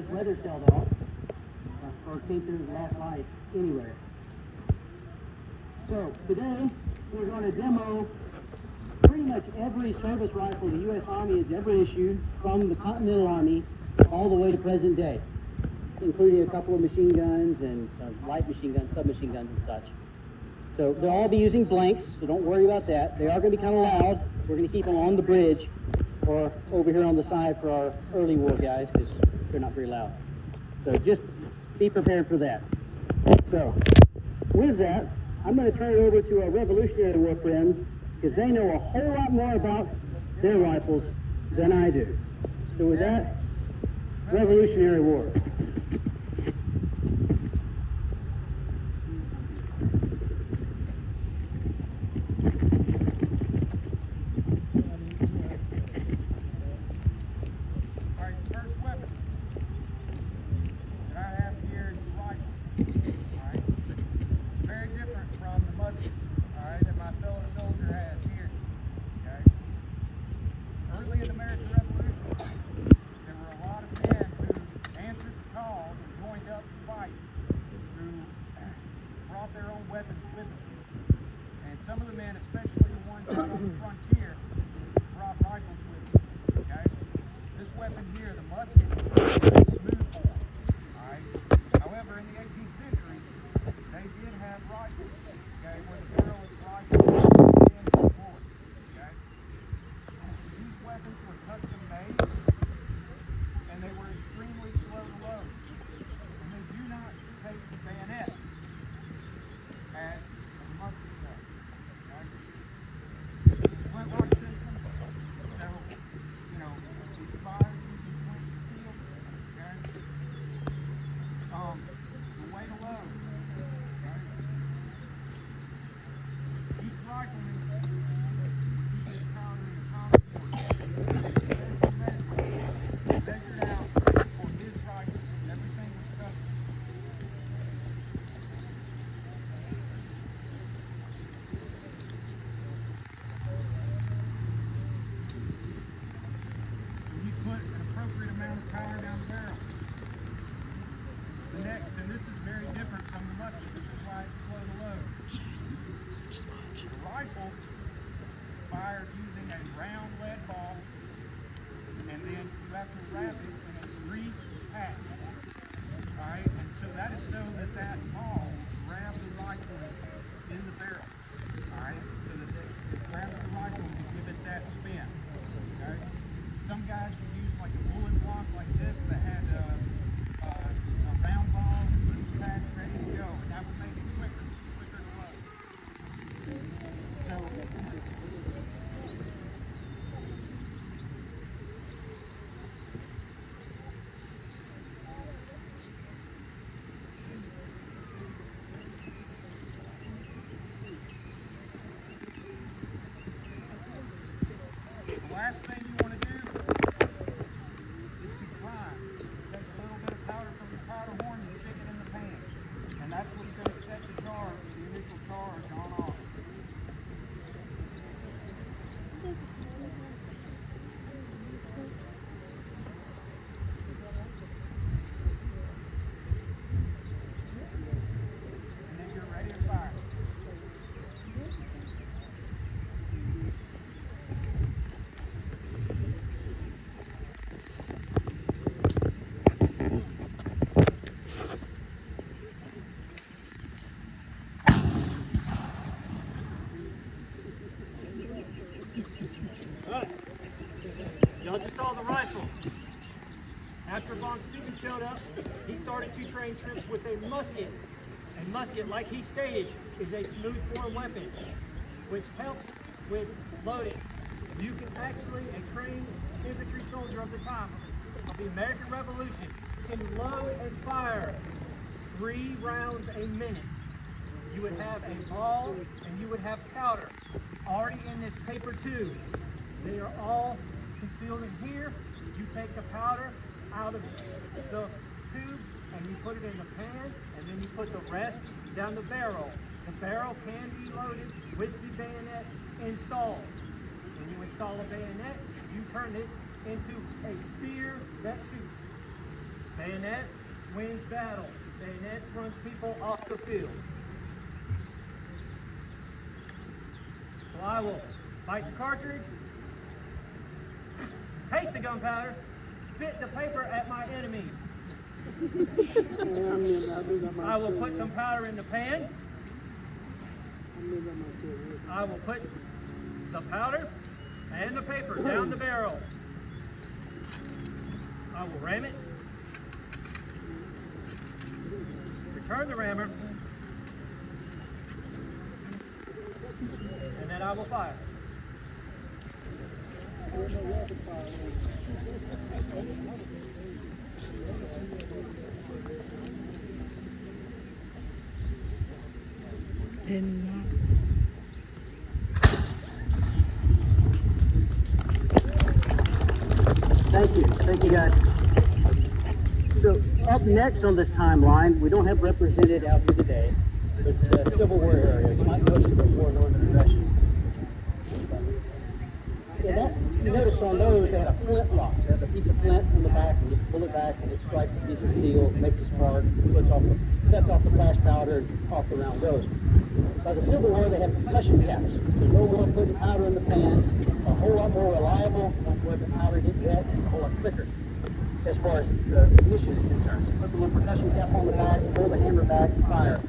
this weather cell off, or came through the last light anywhere. So today we're going to demo pretty much every service rifle the U.S. Army has ever issued, from the Continental Army all the way to present day, including a couple of machine guns and some light machine guns, submachine guns and such. So they'll all be using blanks, so don't worry about that. They are going to be kind of loud. We're going to keep them on the bridge or over here on the side for our early war guys, because they're not very loud. So just be prepared for that. So with that, I'm going to turn it over to our Revolutionary War friends, because they know a whole lot more about their rifles than I do. So with that, Revolutionary War. Last thing you want to do is to prime. Take a little bit of powder from the powder horn and stick it in the pan. And that's what's going to set the charge, the initial charge on off. And then you're ready to fire. Y'all just saw the rifle. After Von Steuben showed up, he started to train troops with a musket. A musket, like he stated, is a smooth form weapon, which helps with loading. You can actually, a trained infantry soldier of the time of the American Revolution, can load and fire 3 rounds a minute. You would have a ball and you would have powder already in this paper tube. They are all concealed in here. You take the powder out of the tube and you put it in the pan, and then you put the rest down the barrel. The barrel can be loaded with the bayonet installed. When you install a bayonet, you turn this into a spear that shoots. Bayonets wins battles. Bayonets runs people off the field. So I will bite the cartridge, taste the gunpowder, spit the paper at my enemy. I will put some powder in the pan. I will put the powder and the paper down the barrel. I will ram it. Return the rammer. And then I will fire. Thank you guys. So up next on this timeline, we don't have represented out here today, but the Civil War area. You might notice before Northern Aggression. You notice on those they had a flint lock. So there's a piece of flint on the back, and you pull it back, and it strikes a piece of steel, makes a spark, sets off the flash powder, and off the round goes. By the Civil War, they had concussion caps. So no more putting powder in the pan. It's a whole lot more reliable where the powder gets wet. It's a whole lot quicker as far as the mission is concerned. So put the little percussion cap on the back, pull the hammer back, and fire.